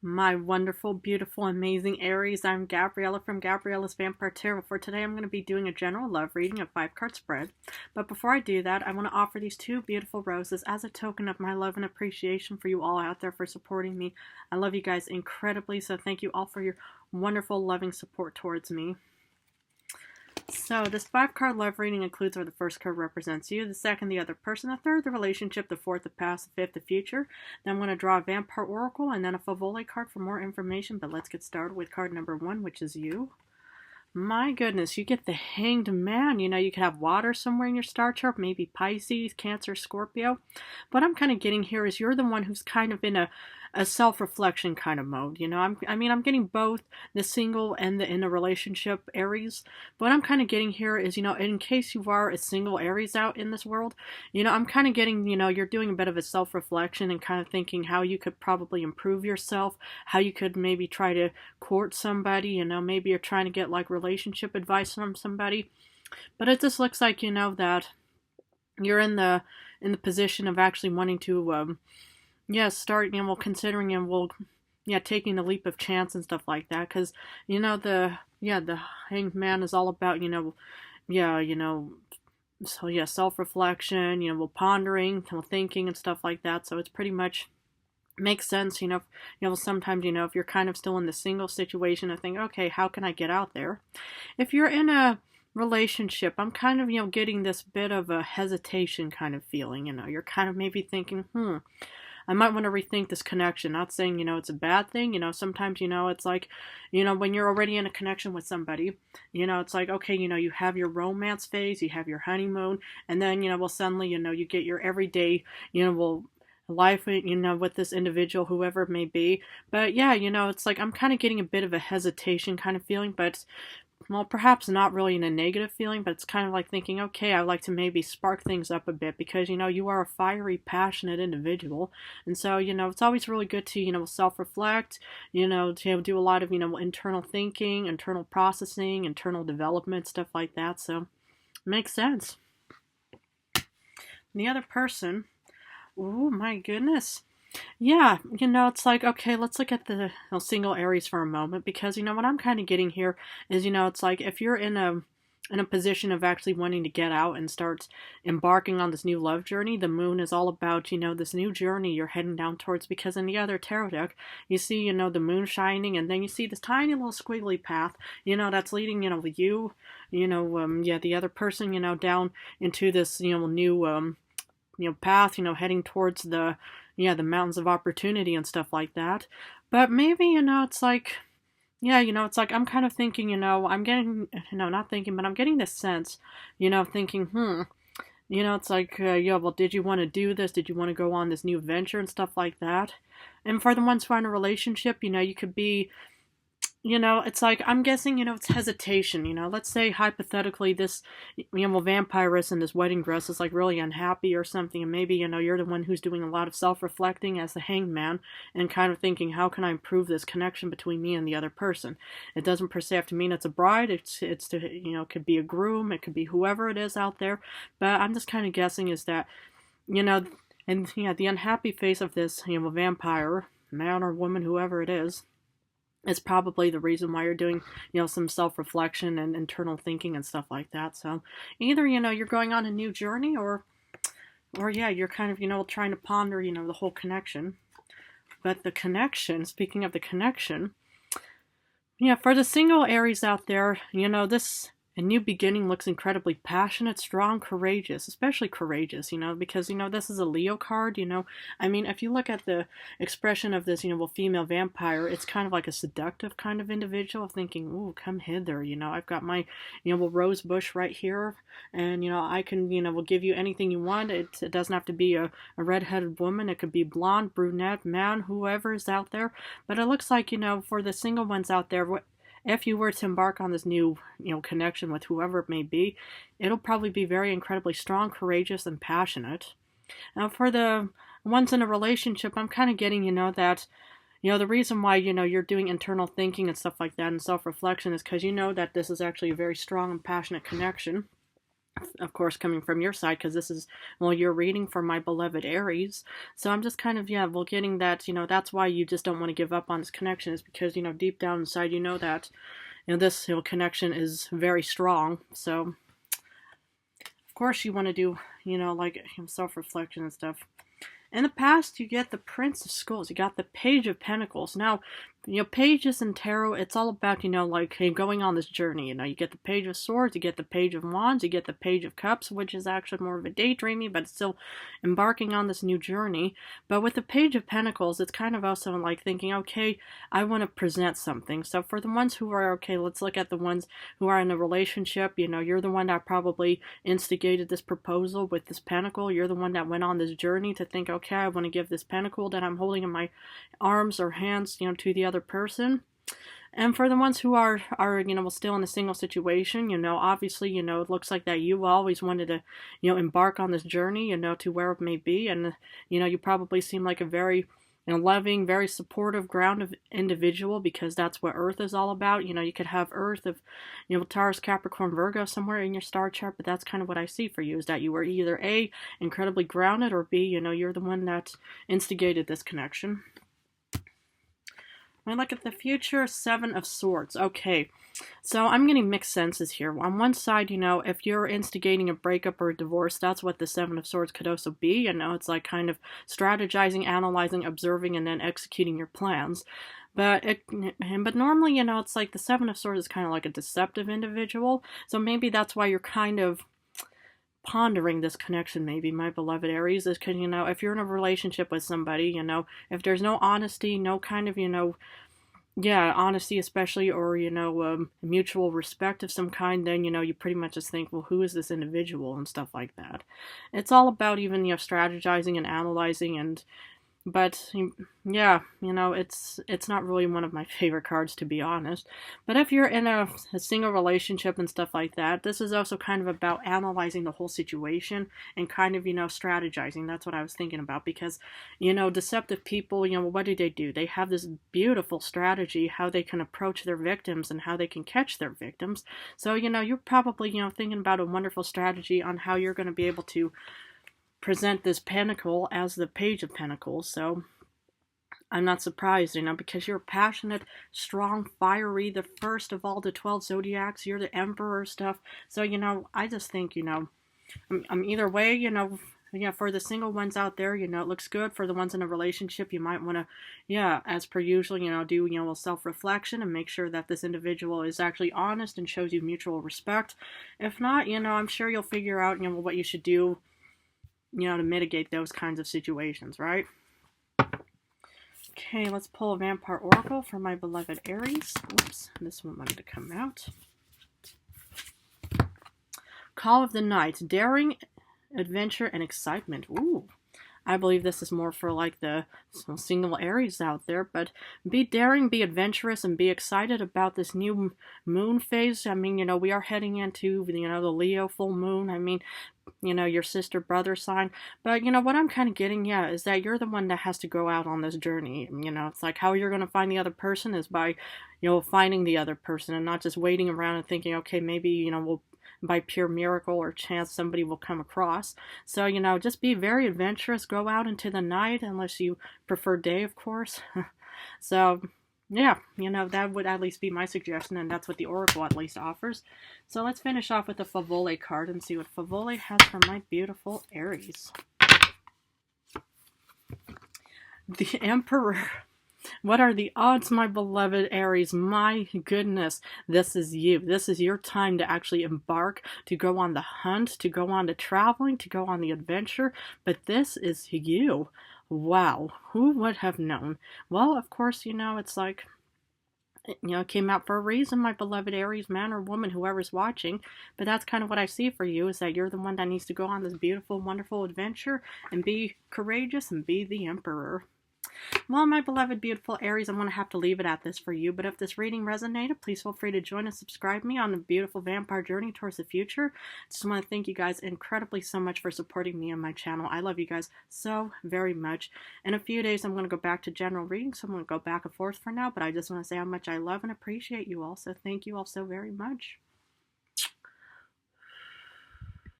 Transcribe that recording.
My wonderful, beautiful, amazing Aries. I'm Gabriella from Gabriella's Vampire Tarot. For today, I'm going to be doing a general love reading, a 5-card spread. But before I do that, I want to offer these two beautiful roses as a token of my love and appreciation for you all out there for supporting me. I love you guys incredibly, so thank you all for your wonderful, loving support towards me. So this 5-card love reading includes where the first card represents you, the second the other person, the third the relationship, the fourth the past, the fifth the future. Then I'm going to draw a vampire oracle and then a favole card for more information. But let's get started with card number 1, which is you. My goodness, you get the Hanged Man. You know, you could have water somewhere in your star chart, maybe Pisces, Cancer, Scorpio. What I'm kind of getting here is you're the one who's kind of in a self-reflection kind of mode. You know, I'm getting both the single and the in a relationship Aries. What I'm kind of getting here is, you know, in case you are a single Aries out in this world, you know, I'm kind of getting, you know, you're doing a bit of a self-reflection and kind of thinking how you could probably improve yourself, how you could maybe try to court somebody, you know, maybe you're trying to get like relationship advice from somebody. But it just looks like, you know, that you're in the position of actually wanting to start, you know, well, considering and taking the leap of chance and stuff like that, because you know the Hanged Man is all about, you know, self-reflection, you know, well, pondering, thinking and stuff like that. So it's pretty much makes sense, you know, sometimes, you know, if you're kind of still in the single situation, I think, okay, how can I get out there? If you're in a relationship, I'm kind of, you know, getting this bit of a hesitation kind of feeling, you know, you're kind of maybe thinking, I might want to rethink this connection. Not saying, you know, it's a bad thing. You know, sometimes, you know, it's like, you know, when you're already in a connection with somebody, you know, it's like, okay, you know, you have your romance phase, you have your honeymoon, and then, you know, well, suddenly, you know, you get your everyday, you know, well, life, you know, with this individual, whoever it may be. But yeah, you know, it's like I'm kind of getting a bit of a hesitation kind of feeling, but well, perhaps not really in a negative feeling, but it's kind of like thinking, okay, I'd like to maybe spark things up a bit because, you know, you are a fiery, passionate individual. And so, you know, it's always really good to, you know, self-reflect, you know, to do a lot of, you know, internal thinking, internal processing, internal development, stuff like that. So, makes sense. The other person, oh my goodness. Yeah, you know, it's like, okay, let's look at the, you know, single Aries for a moment, because, you know, what I'm kind of getting here is, you know, it's like if you're in a position of actually wanting to get out and start embarking on this new love journey, the moon is all about, you know, this new journey you're heading down towards, because in the other tarot deck, you see, you know, the moon shining, and then you see this tiny little squiggly path, you know, that's leading, you know, the other person, you know, down into this, you know, new, path, you know, heading towards the mountains of opportunity and stuff like that. But maybe, you know, it's like, yeah, you know, it's like I'm kind of thinking, you know, I'm getting, you know, not thinking, but I'm getting this sense, you know, thinking, you know, it's like, yeah, well, did you want to do this? Did you want to go on this new venture and stuff like that? And for the ones who are in a relationship, you know, you could be, you know, it's like, I'm guessing, you know, it's hesitation, you know, let's say hypothetically this, you know, vampirist in this wedding dress is like really unhappy or something, and maybe, you know, you're the one who's doing a lot of self-reflecting as the Hanged Man and kind of thinking, how can I improve this connection between me and the other person? It doesn't per se have to mean it's a bride, it's to, you know, it could be a groom, it could be whoever it is out there, but I'm just kind of guessing is that, you know, and yeah, the unhappy face of this, you know, vampire, man or woman, whoever it is probably the reason why you're doing, you know, some self-reflection and internal thinking and stuff like that. So either, you know, you're going on a new journey or yeah, you're kind of, you know, trying to ponder, you know, the whole connection. But the connection, speaking of the connection, yeah, for the single Aries out there, you know, this a new beginning looks incredibly passionate, strong, courageous, especially courageous, you know, because, you know, this is a Leo card, you know. I mean, if you look at the expression of this, you know, well, female vampire, it's kind of like a seductive kind of individual thinking, ooh, come hither, you know, I've got my, you know, well, rose bush right here, and, you know, I can, you know, will give you anything you want. It doesn't have to be a redheaded woman. It could be blonde, brunette, man, whoever is out there. But it looks like, you know, for the single ones out there, if you were to embark on this new, you know, connection with whoever it may be, it'll probably be very incredibly strong, courageous, and passionate. Now, for the ones in a relationship, I'm kind of getting, you know, that, you know, the reason why, you know, you're doing internal thinking and stuff like that and self-reflection is because you know that this is actually a very strong and passionate connection. of course, coming from your side, because this is, well, you're reading for my beloved Aries. So I'm just kind of, yeah, well, getting that, that's why you just don't want to give up on this connection, is because, deep down inside, that, this, connection is very strong. So, of course, you want to do, like, self-reflection and stuff. In the past, you get the Prince of Skulls. You got the Page of Pentacles. Now, pages in tarot, it's all about, like, going on this journey. You get the Page of Swords, you get the Page of Wands, you get the Page of Cups, which is actually more of a daydreamy, but it's still embarking on this new journey. But with the Page of Pentacles, it's kind of also like thinking, okay, I want to present something. So for the ones who are, okay, let's look at the ones who are in a relationship. You're the one that probably instigated this proposal with this pentacle. You're the one that went on this journey to think, okay, I want to give this pentacle that I'm holding in my arms or hands, to the other person. And for the ones who are still in a single situation, obviously, it looks like that you always wanted to, embark on this journey, to where it may be. And, you probably seem like a very, loving, very supportive, grounded individual, because that's what Earth is all about. You could have Earth of, Taurus, Capricorn, Virgo somewhere in your star chart, but that's kind of what I see for you, is that you were either A, incredibly grounded, or B, you're the one that instigated this connection. When I look at the future, Seven of Swords. Okay, so I'm getting mixed senses here. On one side, if you're instigating a breakup or a divorce, that's what the Seven of Swords could also be. It's like kind of strategizing, analyzing, observing, and then executing your plans. But normally, it's like the Seven of Swords is kind of like a deceptive individual. So maybe that's why you're kind of pondering this connection, maybe, my beloved Aries, is because, if you're in a relationship with somebody, if there's no honesty, no kind of, honesty especially, or, mutual respect of some kind, then, you pretty much just think, well, who is this individual, and stuff like that. It's all about even, strategizing and analyzing, but yeah, it's not really one of my favorite cards, to be honest. But if you're in a single relationship and stuff like that, this is also kind of about analyzing the whole situation and kind of, strategizing. That's what I was thinking about, because, deceptive people, what do? They have this beautiful strategy, how they can approach their victims and how they can catch their victims. So, you're probably, thinking about a wonderful strategy on how you're going to be able to present this pentacle as the Page of Pentacles. So I'm not surprised, because you're passionate, strong, fiery, the first of all the 12 zodiacs. You're the emperor stuff. So, I just think, I'm either way, for the single ones out there, it looks good. For the ones in a relationship, you might want to, as per usual, do, a self-reflection and make sure that this individual is actually honest and shows you mutual respect. If not, I'm sure you'll figure out, what you should do, to mitigate those kinds of situations, right? Okay, let's pull a Vampire Oracle for my beloved Aries. Oops, this one wanted to come out. Call of the Night. Daring, adventure, and excitement. Ooh. I believe this is more for like the single Aries out there, but be daring, be adventurous, and be excited about this new moon phase. I mean, we are heading into, the Leo full moon. I mean, your sister brother sign. But, what I'm kind of getting, is that you're the one that has to go out on this journey. It's like how you're going to find the other person is by, finding the other person and not just waiting around and thinking, okay, maybe, we'll by pure miracle or chance somebody will come across. So, just be very adventurous. Go out into the night, unless you prefer day, of course. So, yeah, that would at least be my suggestion, and that's what the Oracle at least offers. So let's finish off with the Favole card and see what Favole has for my beautiful Aries. The Emperor. What are the odds, my beloved Aries? My goodness, this is you. This is your time to actually embark, to go on the hunt, to go on the traveling, to go on the adventure. But this is you. Wow, who would have known? Well, of course, it's like, it came out for a reason, my beloved Aries, man or woman, whoever's watching. But that's kind of what I see for you, is that you're the one that needs to go on this beautiful, wonderful adventure and be courageous and be the Emperor. Well, my beloved, beautiful Aries, I'm going to have to leave it at this for you. But if this reading resonated, please feel free to join and subscribe me on a beautiful vampire journey towards the future. Just want to thank you guys incredibly so much for supporting me and my channel. I love you guys so very much. In a few days, I'm going to go back to general readings, so I'm going to go back and forth for now. But I just want to say how much I love and appreciate you all. So thank you all so very much.